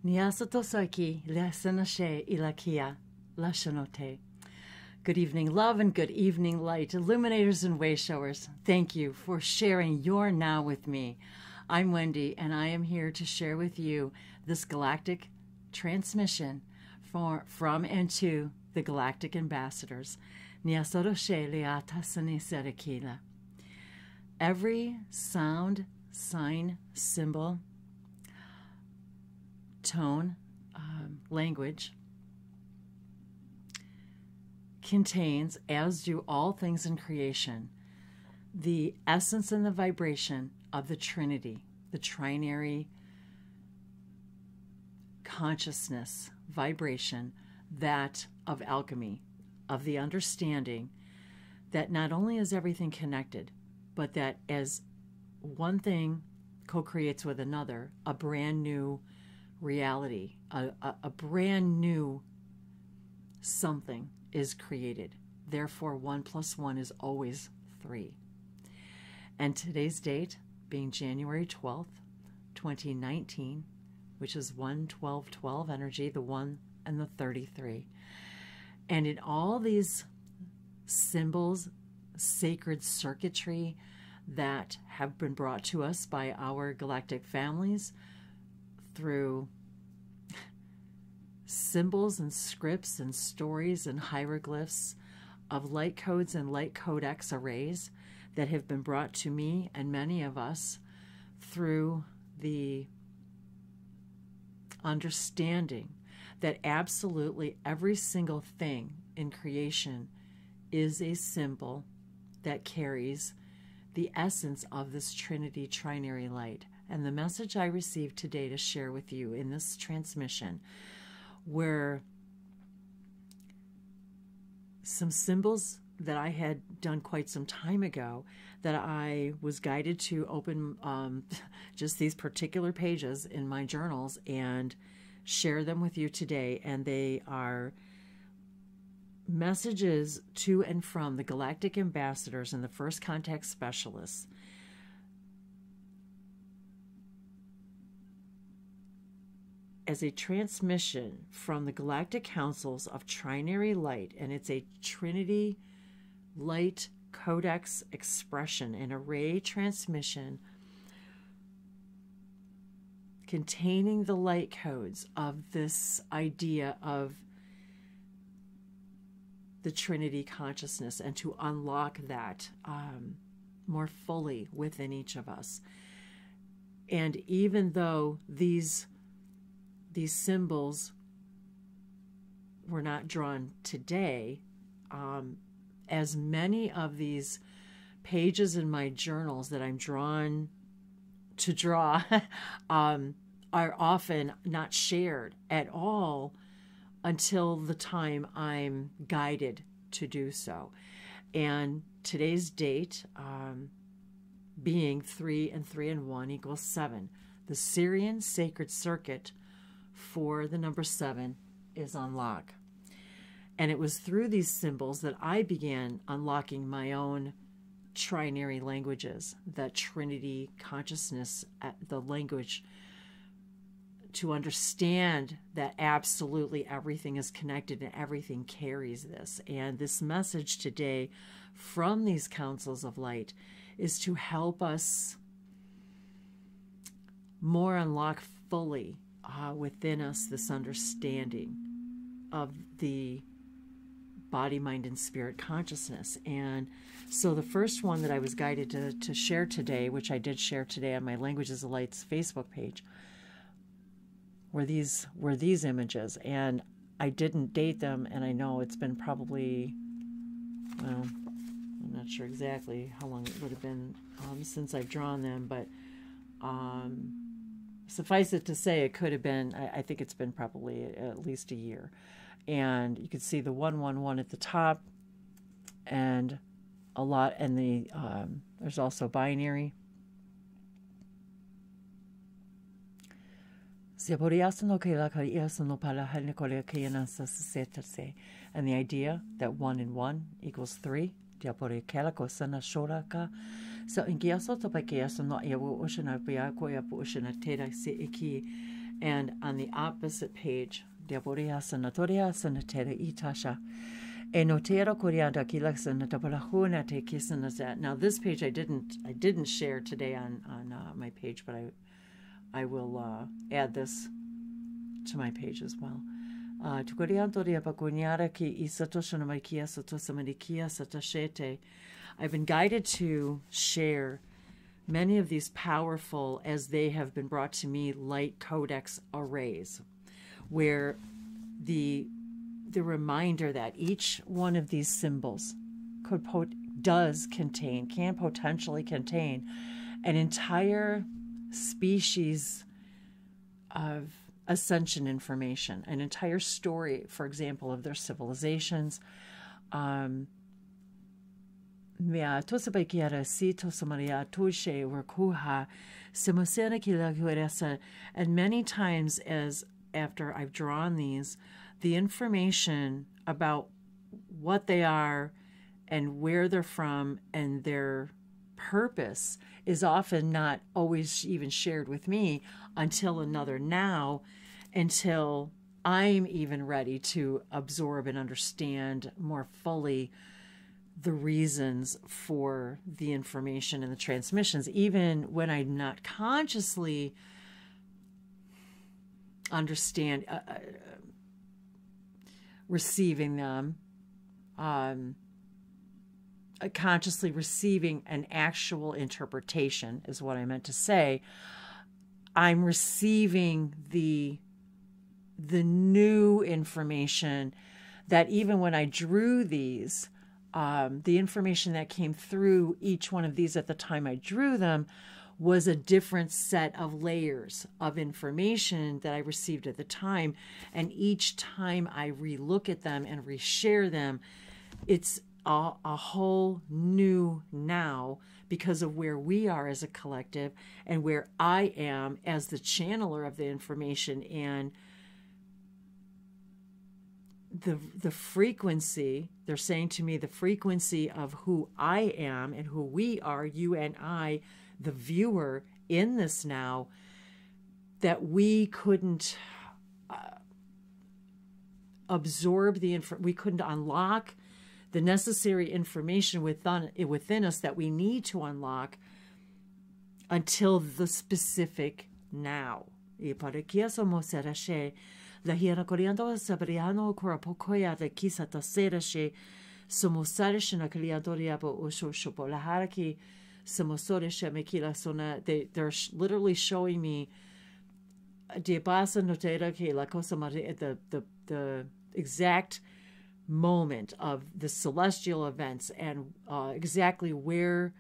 Niasotosaki lesanashe ilakia lashanote. Good evening, love, and good evening, light. Illuminators and wayshowers, thank you for sharing your now with me. I'm Wendy, and I am here to share with you this galactic transmission from and to the galactic ambassadors. Niasotoshe leatasane serakila. Every sound, sign, symbol, tone, language contains, as do all things in creation, the essence and the vibration of the Trinity, the Trinary consciousness, vibration, that of alchemy, of the understanding that not only is everything connected, but that as one thing co-creates with another, a brand new reality, a brand new something is created. Therefore, 1 + 1 is always 3. And today's date being January 12th, 2019, which is 1-12-12 energy, the 1 and the 33. And in all these symbols, sacred circuitry that have been brought to us by our galactic families through symbols and scripts and stories and hieroglyphs of light codes and light codex arrays that have been brought to me and many of us through the understanding that absolutely every single thing in creation is a symbol that carries the essence of this Trinity Trinary light. And the message I received today to share with you in this transmission were some symbols that I had done quite some time ago that I was guided to open just these particular pages in my journals and share them with you today. And they are messages to and from the galactic ambassadors and the first contact specialists as a transmission from the galactic councils of Trinary light, and it's a Trinity light codex expression, an array transmission containing the light codes of this idea of the Trinity consciousness, and to unlock that more fully within each of us. And even though these symbols were not drawn today, as many of these pages in my journals that I'm drawn to draw are often not shared at all until the time I'm guided to do so. And today's date being 3 and 3 and 1 = 7. The Syrian sacred circuit for the number 7 is on lock. And it was through these symbols that I began unlocking my own trinary languages, that Trinity consciousness, the language, to understand that absolutely everything is connected and everything carries this. And this message today from these councils of light is to help us more unlock fully within us this understanding of the body, mind, and spirit consciousness. And so the first one that I was guided to share today, which I did share today on my Languages of Lights Facebook page, were these images. And I didn't date them, and I know it's been probably, well, I'm not sure exactly how long it would have been since I've drawn them, but suffice it to say, it could have been, I think it's been probably at least a year. And you can see the 111 at the top, and a lot, and the there's also binary. And the idea that 1 and 1 = 3. And on the opposite page, now this page I didn't share today on my page, but I will add this to my page as well. I've been guided to share many of these powerful, as they have been brought to me, Light Codex Arrays, where the reminder that each one of these symbols can potentially contain an entire species of ascension information, an entire story, for example, of their civilizations. And many times, as after I've drawn these, the information about what they are and where they're from and their purpose is often not always even shared with me until another now, until I'm even ready to absorb and understand more fully the reasons for the information and the transmissions, even when I'm not consciously receiving them, consciously receiving an actual interpretation is what I meant to say. I'm receiving the new information that even when I drew these, the information that came through each one of these at the time I drew them was a different set of layers of information that I received at the time. And each time I relook at them and reshare them, it's a whole new now, because of where we are as a collective and where I am as the channeler of the information, and the frequency, they're saying to me, the frequency of who I am and who we are, you and I, the viewer in this now, that we couldn't absorb we couldn't unlock the necessary information within us that we need to unlock until the specific now. They're literally showing me the exact moment of the celestial events, and exactly where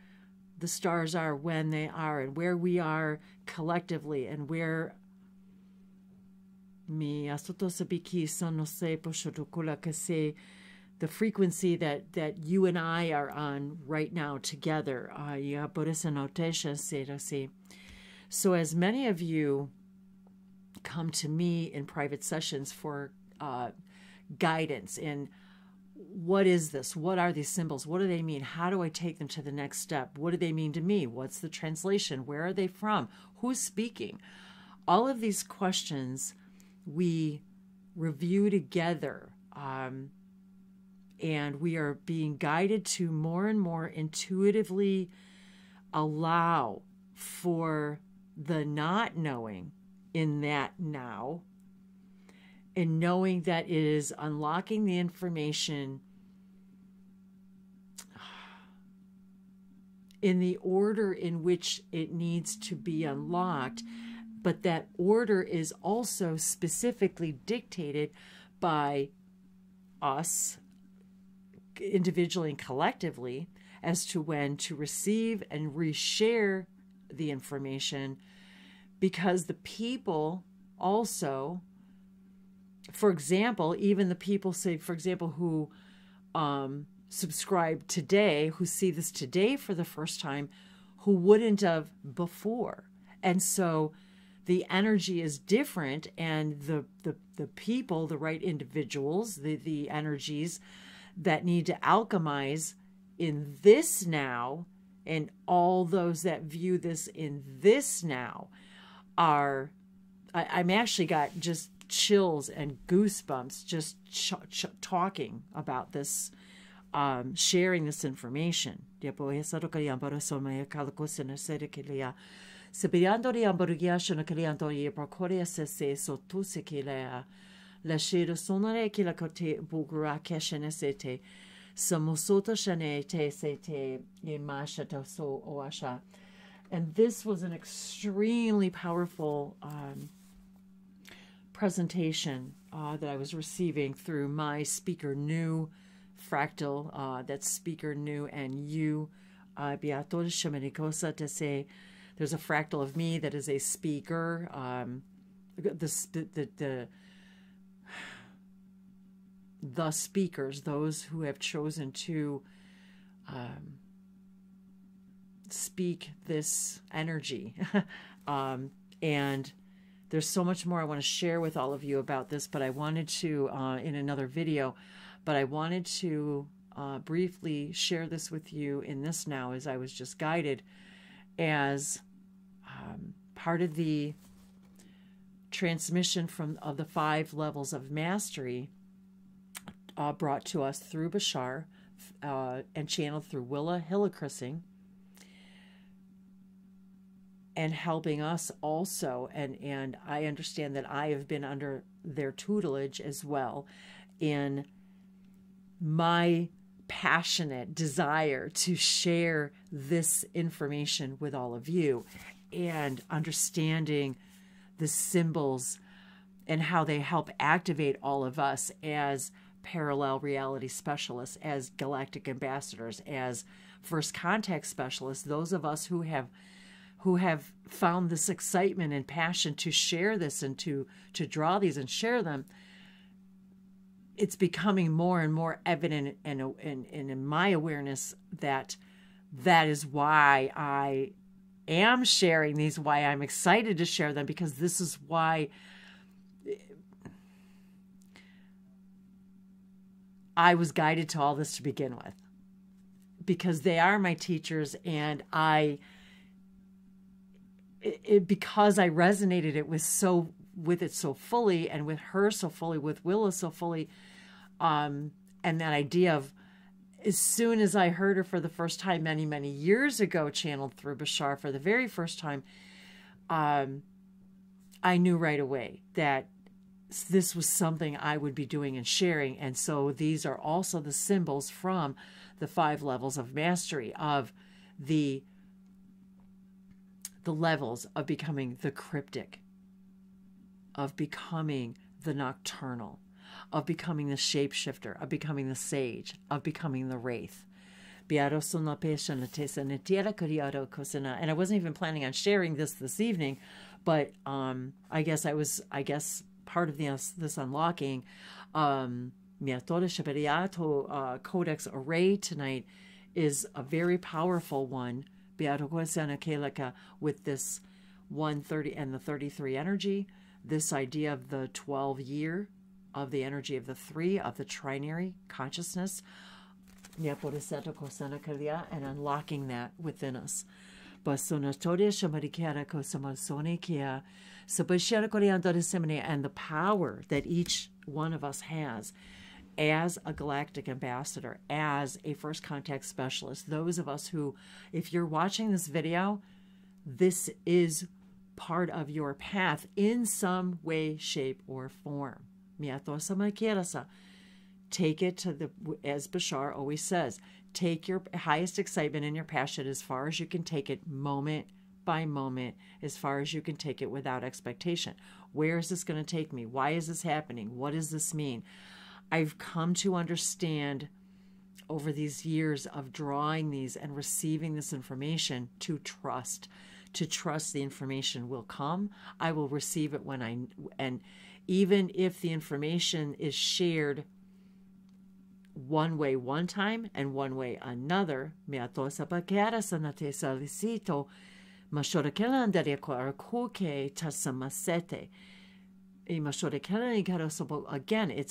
the stars are, when they are, and where we are collectively, and where the frequency that you and I are on right now together. So as many of you come to me in private sessions for guidance in what is this? What are these symbols? What do they mean? How do I take them to the next step? What do they mean to me? What's the translation? Where are they from? Who's speaking? All of these questions we review together, and we are being guided to more and more intuitively allow for the not knowing in that now, and knowing that it is unlocking the information in the order in which it needs to be unlocked, but that order is also specifically dictated by us individually and collectively as to when to receive and reshare the information, because the people also, for example, even the people, say, for example, who subscribe today, who see this today for the first time, who wouldn't have before. And so the energy is different, and the people, the right individuals, the energies that need to alchemize in this now, and all those that view this in this now are I'm actually got just chills and goosebumps just talking about this, sharing this information. And this was an extremely powerful presentation that I was receiving through my Speaker New fractal. That's Speaker New and you. There's a fractal of me that is a speaker. The speakers, those who have chosen to speak this energy. And there's so much more I want to share with all of you about this, but I wanted to, in another video, but I wanted to briefly share this with you in this now, as I was just guided as part of the transmission of the 5 levels of mastery brought to us through Bashar and channeled through Willa Hillichrising, and helping us also, and I understand that I have been under their tutelage as well in my passionate desire to share this information with all of you, and understanding the symbols and how they help activate all of us as parallel reality specialists, as galactic ambassadors, as first contact specialists, those of us who have found this excitement and passion to share this and to draw these and share them. It's becoming more and more evident and in my awareness that is why I am sharing these, why I'm excited to share them, because this is why I was guided to all this to begin with, because they are my teachers, and because I resonated with it so fully, and with her so fully, with Willa so fully, and that idea of, as soon as I heard her for the first time many, many years ago, channeled through Bashar for the very first time, I knew right away that this was something I would be doing and sharing. And so these are also the symbols from the 5 levels of mastery, of the levels of becoming the cryptic, of becoming the nocturnal, of becoming the shapeshifter, of becoming the sage, of becoming the wraith. And I wasn't even planning on sharing this evening, but I guess part of this unlocking, Codex Array tonight is a very powerful one, with this 130 and the 33 energy, this idea of the 12 year of the energy of the 3 of the trinary consciousness, and unlocking that within us. And the power that each one of us has as a galactic ambassador, as a first contact specialist. Those of us who, if you're watching this video, this is part of your path in some way, shape, or form. Take it to as Bashar always says, take your highest excitement and your passion as far as you can take it, moment by moment, as far as you can take it without expectation. Where is this going to take me? Why is this happening? What does this mean? I've come to understand over these years of drawing these and receiving this information to trust the information will come. I will receive it and even if the information is shared one way one time and one way another, again, it's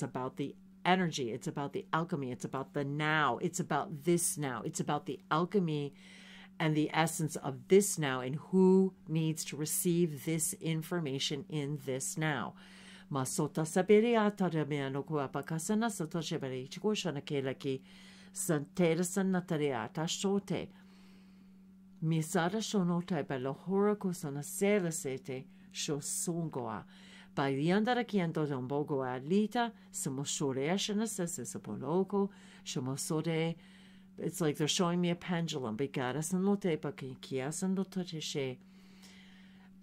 about the energy, it's about the alchemy, it's about the now, it's about this now, it's about the alchemy and the essence of this now, and who needs to receive this information in this now. Masota saberiata de meano kuapakasana satosheberi chikushana kelaki santera sanatariata shote. Misada shonote belohora kusana selasete shosungoa. By the andara kiento dombogoa lita, samoshoreashana sesapoloko, shamosode. It's like they're showing me a pendulum.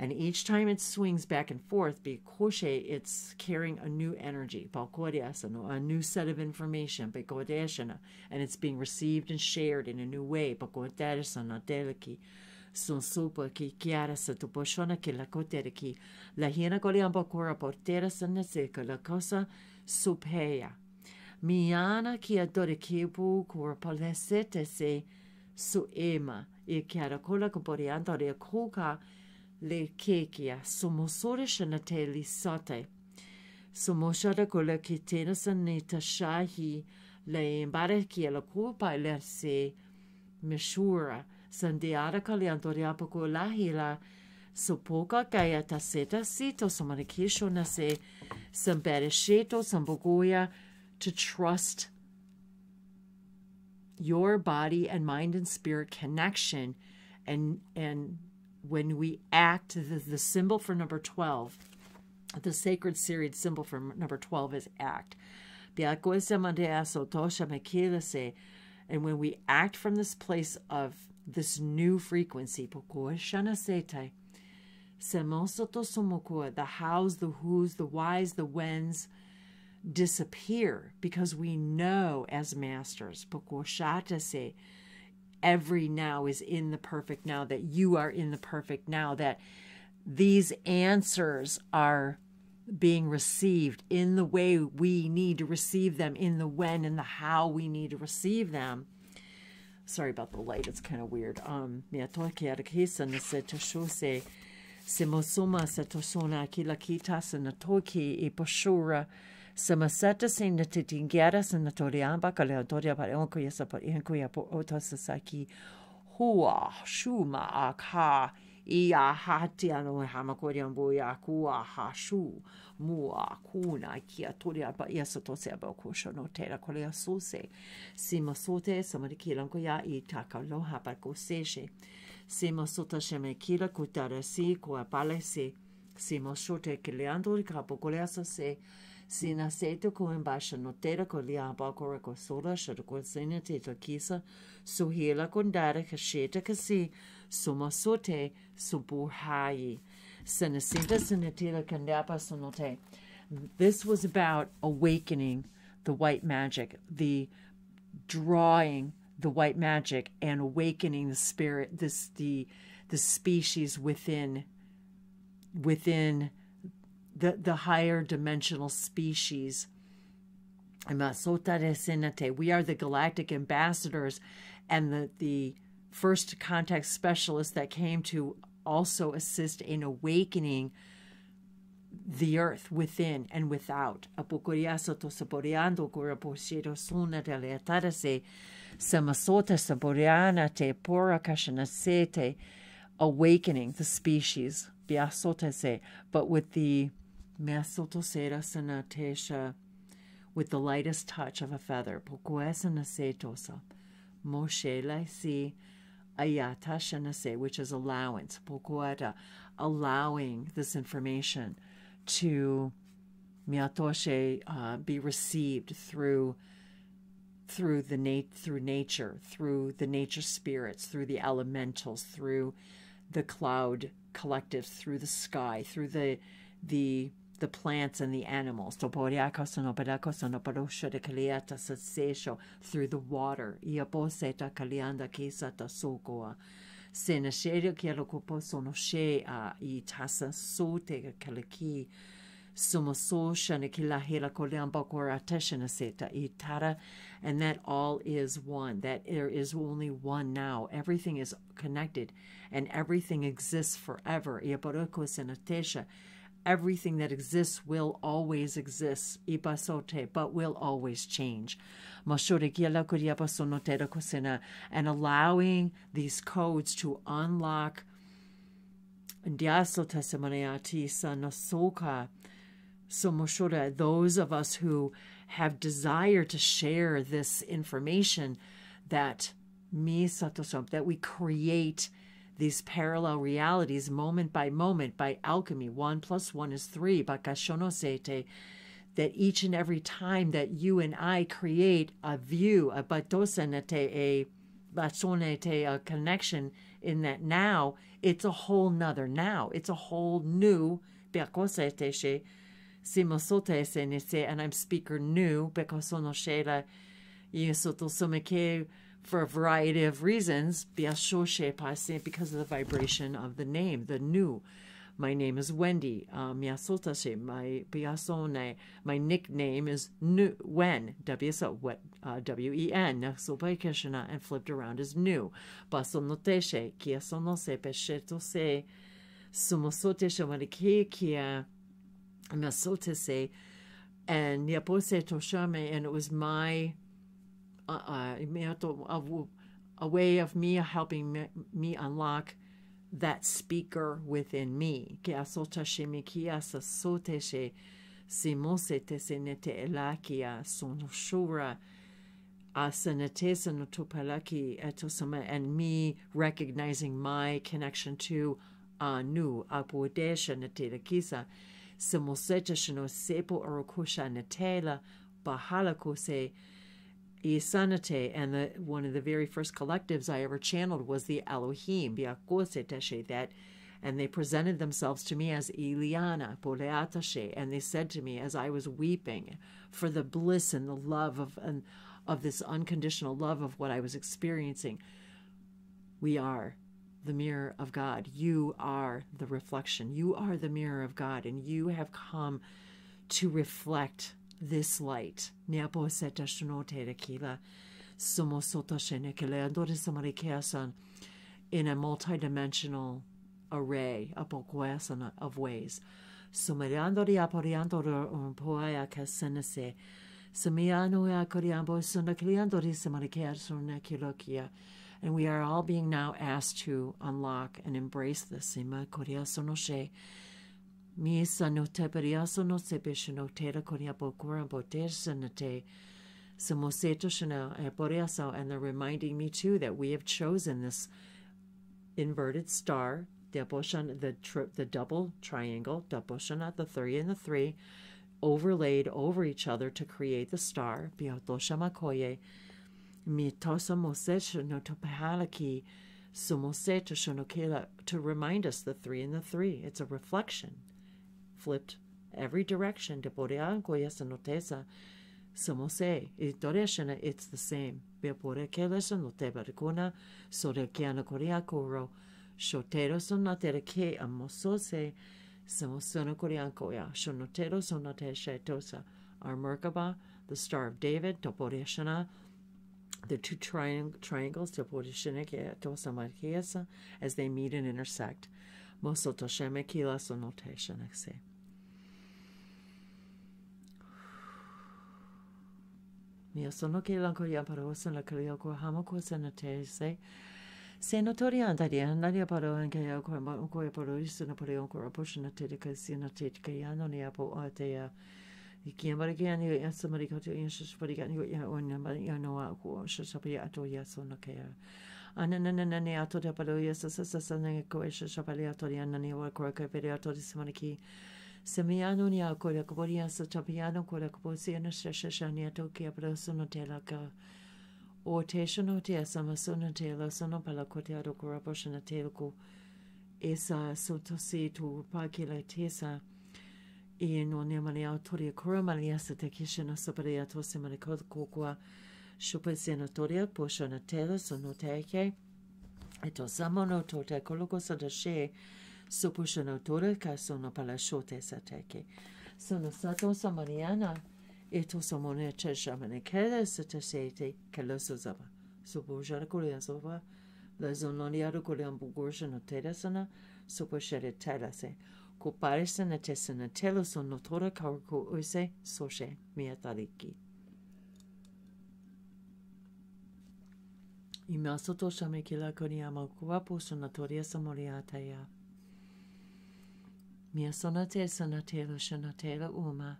And each time it swings back and forth, it's carrying a new energy, a new set of information, and it's being received and shared in a new way. Miana ki adore kibu corpalesete se suema e chiaracola coporiando re coca le kekia somosore shanate lisate somoshada cola kitena sanita shahi le imbare ki la culpa le se meshura sandiara caliando riapoco la hila sopoca kaya taseta sito somanikisho na se samberesheto sambogoya to trust your body and mind and spirit connection. And when we act, the symbol for number 12, the sacred Sirius symbol for number 12 is act. And when we act from this place of this new frequency, the hows, the whos, the whys, the whens, disappear, because we know as masters, every now is in the perfect now, that you are in the perfect now, that these answers are being received in the way we need to receive them, in the when and the how we need to receive them. Sorry about the light, it's kind of weird. Samasata sina titingera sanatoriamba kaleotoria pareonko yasapa inkoya po otasaki hua shuma akha ia hati ano hamakoriambo ya kua hashu mua kuna kia toria pa yasatose aboko shonotera kolea sose simasote samarikilanko ya itakaloha pakoseshe simasota shemekila kutarasi ko apalese simasote kileando kapokolea sase Sina seto ko embasha notera ko liamba ko rekosola shado ko sina teta kisa suhila kondara kasheta kasi suma sote suburhayi senasinta senatila kandapa sonote. This was about awakening the white magic, the drawing the white magic and awakening the spirit, the species within the higher dimensional species. We are the galactic ambassadors and the first contact specialists that came to also assist in awakening the earth within and without. Awakening the species, but with the with the lightest touch of a feather. Which is allowance. Allowing this information to be received through nature, through the nature spirits, through the elementals, through the cloud collectives, through the sky, through the plants and the animals, through the water. And that all is one, that there is only one now. Everything is connected and everything exists forever. everything that exists will always exist, ipasote, but will always change. And allowing these codes to unlock those of us who have desire to share this information, that we create these parallel realities moment by moment by alchemy. 1 + 1 is 3. That each and every time that you and I create a view, a connection in that now, it's a whole nother now. It's a whole new, and I'm speaker new, for a variety of reasons, because of the vibration of the name, the new. My name is Wendy. My nickname is Wen, W-E-N, and flipped around as new. And it was my a way of me helping me unlock that speaker within me. And me recognizing my connection to Anu, Apuadesha Natela Kisa, Simoseta Shino Sepo Orokusha Natela, Bahalakose, Isanate, and one of the very first collectives I ever channeled was the Elohim, that, and they presented themselves to me as Iliana, Poleatashe, and they said to me as I was weeping for the bliss and the love of this unconditional love of what I was experiencing, we are the mirror of God. You are the reflection. You are the mirror of God, and you have come to reflect this light. In a multidimensional array of ways. And we are all being now asked to unlock and embrace this. And they're reminding me too that we have chosen this inverted star, the double triangle, the 3 and the 3, overlaid over each other to create the star. To remind us the 3 and the 3. It's a reflection, flipped every direction. It's the same. Our Merkaba, the Star of David, the 2 triangles, as they meet and intersect. Se notorian daria nadia paro en kaya ko paro isna paro ko aposhna te ka sina te kaya no ne apo atea ikiamara kani asamari ka to inshis pari kani ya onna ma ya no ko shapaya ato ya sona kaya anana ne ato de paro yesa sasa ne ko shapali ato ya nani wa ko ka pere ato simaniki semiano ni ko ya ko ya sa chapiano ko la ko si na shashani ato ki apro sono tela ka o te shono te asama sono te la sono pala kote ado koraposhana te ko esa sotosi tu pakila tesa e no ne mani autori koramali asa te kishana saparea to semani kokwa shupa senatoria poshana tela sono teke eto samono to te koloko sadashe soposhana tora ka sono pala shote sateke sono sato samaniana eto samone cheshamane kele satasete kaloso zaba soposhana korea la zononiado korean bugorshan teresana soposhere telase Kuparesanate sanatelo sonotora karuku use soshe miatariki. Imasoto shamekila koniama kuwapo sonatoria samoriataya. Mia sonate sanatelo shanatela uma.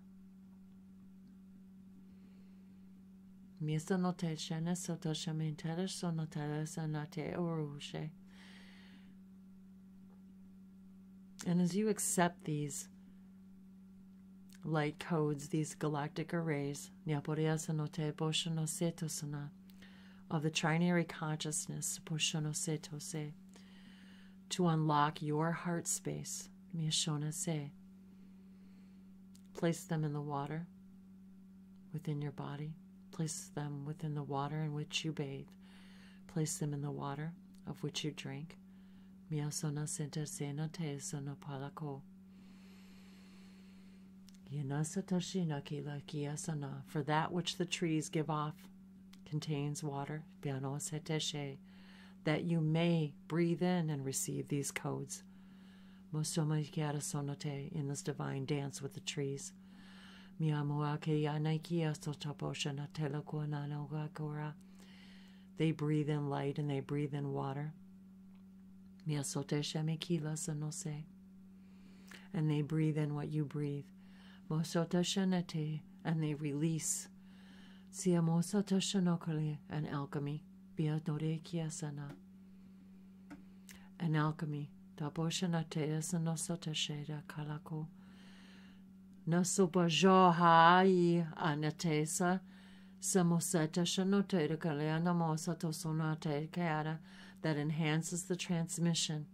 Mia sonote shana soto shamentela sonatela sanate orushe. And as you accept these light codes, these galactic arrays, of the trinary consciousness, to unlock your heart space, place them in the water within your body, place them within the water in which you bathe, place them in the water of which you drink. Miasona center sena te sono palako. Yanasatoshina kila kiasana. For that which the trees give off contains water. Biano seteshe. That you may breathe in and receive these codes. Mosoma kiara sonote in this divine dance with the trees. Miamuake yanaikia sotaposhana telequanano gakora. They breathe in light and they breathe in water. And they breathe in what you breathe. And they release. An alchemy. An alchemy. Nasobajohai anatesa. Samoseta shanote kaleana mosato sonate kara. That enhances the transmission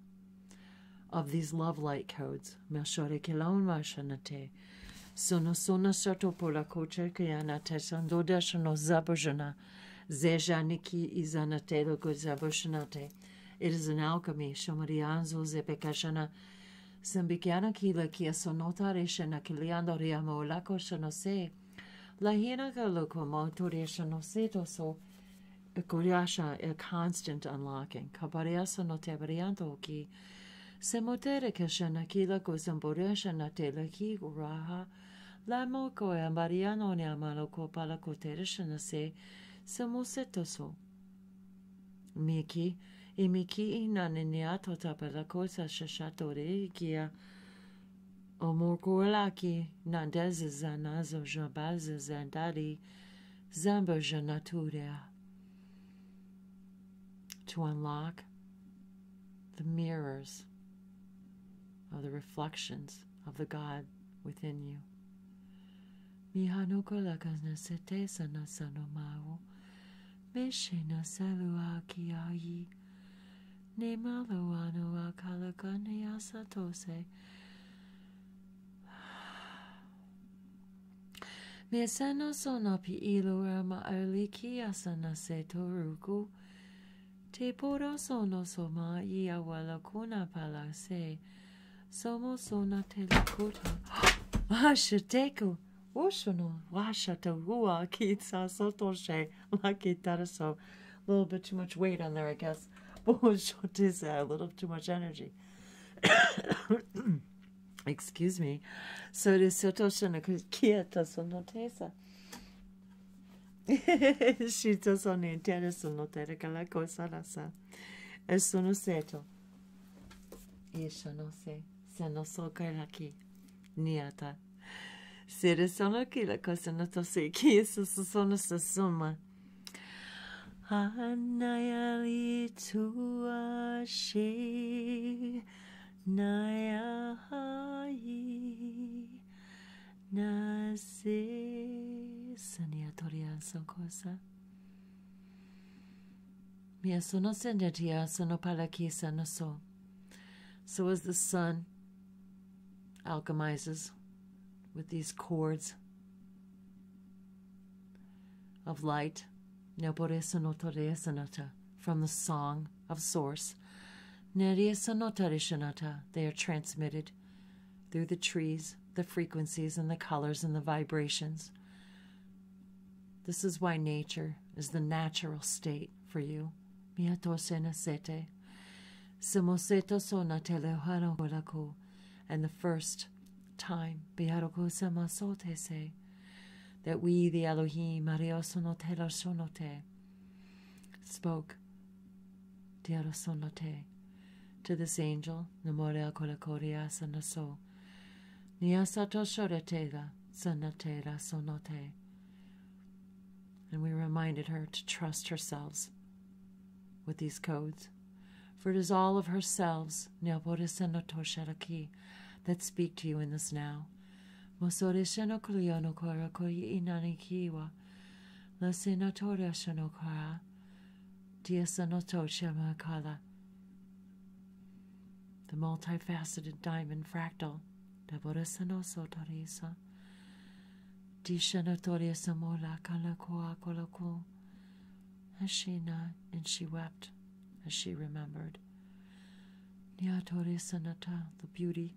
of these love light codes. Meshore kilon mashanate. Sono soto pola koche kayana tesando deshano zabojana. Zejaniki izanate go zaboshanate. It is an alchemy. Shomarianzo zepekashana. Sambikiana kila kia sonota reshana kiliando riamo lako shanose. Lahina galoko moto reshano seto so. A constant unlocking. Kabariasa no tebarianto ki semotere kashana kila kosamboresha na tela ki uraha la moko ambariano ne amalo ko pala kotereshana se semosetoso. Miki imiki inaniato tapela cosa shashatore kia omorkolaki nandezanazo jabaza zandari zamba janaturia. To unlock the mirrors of the reflections of the God within you. Mihanokolakana setesa nasanomao, meshena salua kiai, nemaloano akalakania satose. Mesano sonopi ilorama aliki asana setoruku. Te poro sono soma Yahyel kuna pala se somo sona telekota ashateko oshono washata rua kitsa sotoshe lakitara. So a little bit too much weight on there, I guess. A little too much energy. Excuse me. So it is sotoshana kieta sonotesa. Shito sono intera sono terra la cosa la sa. E sono seto. Io non se so che la chi niata. Se sono chi la cosa non to se chi sono summa. Anayali tua she naya hai nase. Saniatoria son cosa. Mia sono sendetia sono palakisa no so. So as the sun alchemizes with these cords of light, from the song of source, they are transmitted through the trees, the frequencies and the colors and the vibrations. This is why nature is the natural state for you. And the first time, that we, the Elohim, spoke to this angel, and we reminded her to trust herself with these codes, for it is all of herselves that speak to you in this now. The multifaceted diamond fractal. And she wept as she remembered. The beauty.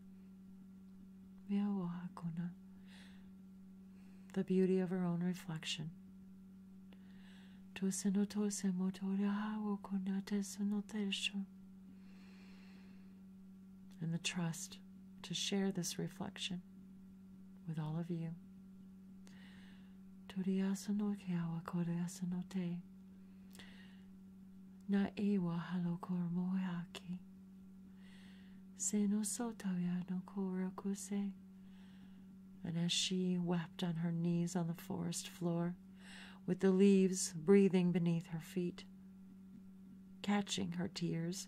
The beauty of her own reflection. And the trust to share this reflection with all of you. Na ewa halokor moaki. Seno sotaya no korakuse. And as she wept on her knees on the forest floor, with the leaves breathing beneath her feet, catching her tears,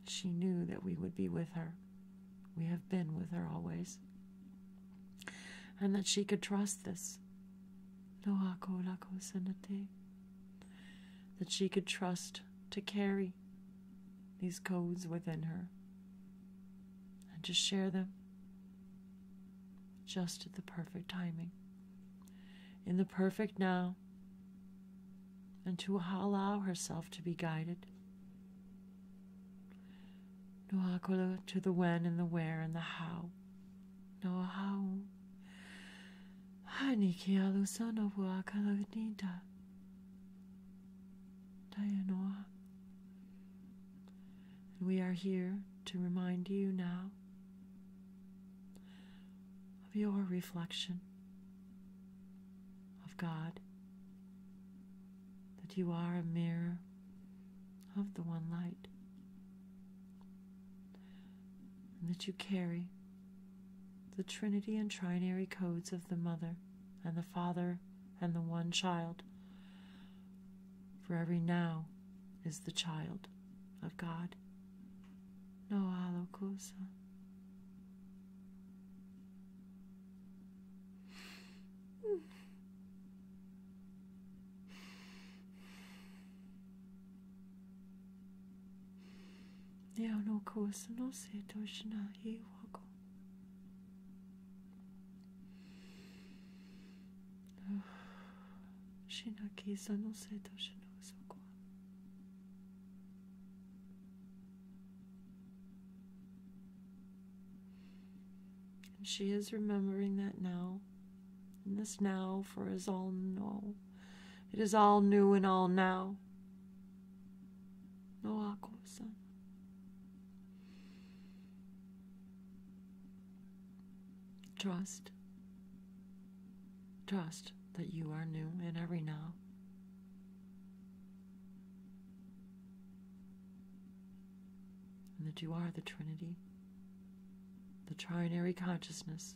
she knew that we would be with her. We have been with her always. And that she could trust this. That she could trust to carry these codes within her and to share them just at the perfect timing, in the perfect now, and to allow herself to be guided to the when and the where and the how. And we are here to remind you now of your reflection of God, that you are a mirror of the one light, and that you carry the Trinity and Trinary codes of the Mother and the Father and the one child. For every now is the child of God. No alokosa. No kosa no se toshina hiwako. Shina kisa no se toshina soko. And she is remembering that now. And this now for us all know. It is all new and all now. No akosa. Trust that you are new in every now. And that you are the Trinity, the Trinary consciousness,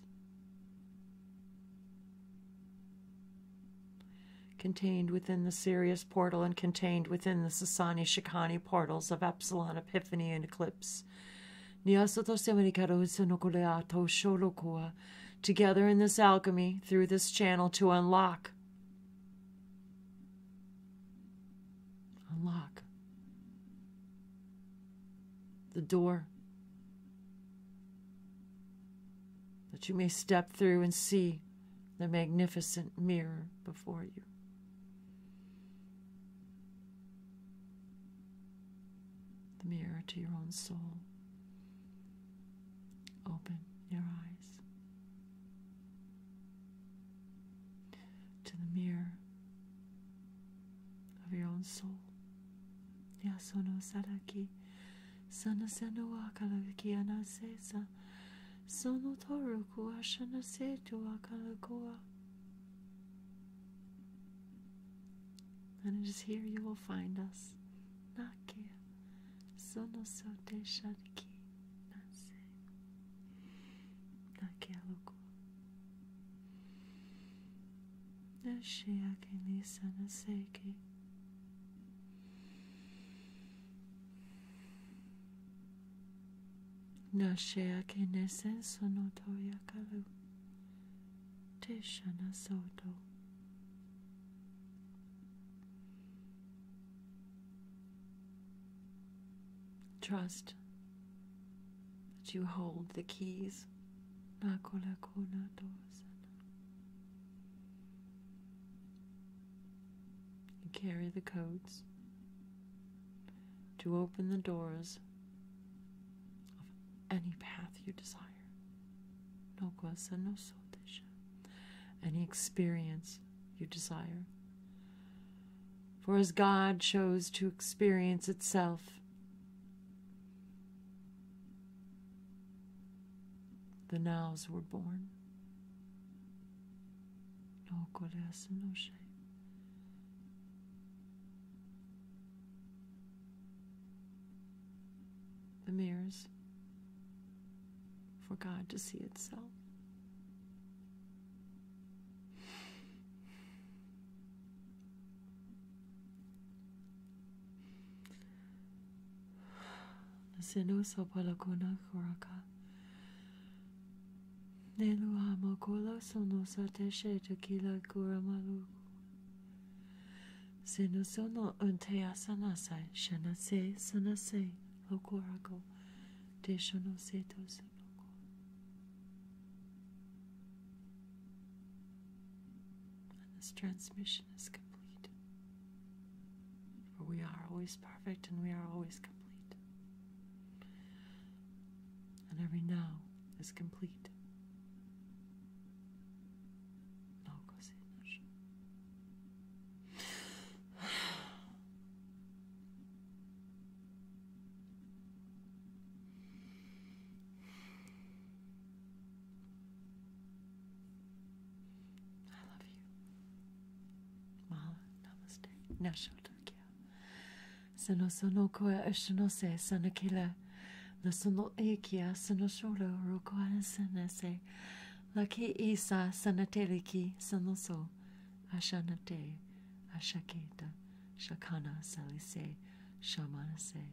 contained within the Sirius portal and contained within the Sasani Shikani portals of Epsilon, Epiphany, and Eclipse. Together in this alchemy, through this channel, to unlock the door, that you may step through and see the magnificent mirror before you. The mirror to your own soul. Open your eyes to the mirror of your own soul. Yasono Saraki sana seno akalakiana sesa. Sono toru kuashana se tu akalakoa. And it is here you will find us. Nakia. Sono sote shadiki. Nase. Nakia loko. Nashia kini sana seki. Nashia kine sen sono toya kalu. Te shana soto. Trust that you hold the keys. You carry the codes to open the doors of any path you desire. Any experience you desire. For as God chose to experience itself, the nows were born. The mirrors for God to see itself. Nasenu sopalakona koraka. Nelu amakola sono sateshe tequila kuramalu. Senu sono untea sanasai shanase sanase lokorago te shono seto sonoko. And this transmission is complete. For we are always perfect and we are always complete. And every now is complete. Nashotokia. Sano sono koa eshinose sanakila. La sono ekia sano sholo rokoa sanase. Laki isa sanateliki sanoso. Ashanate. Ashaketa. Shakana salise. Shamanase.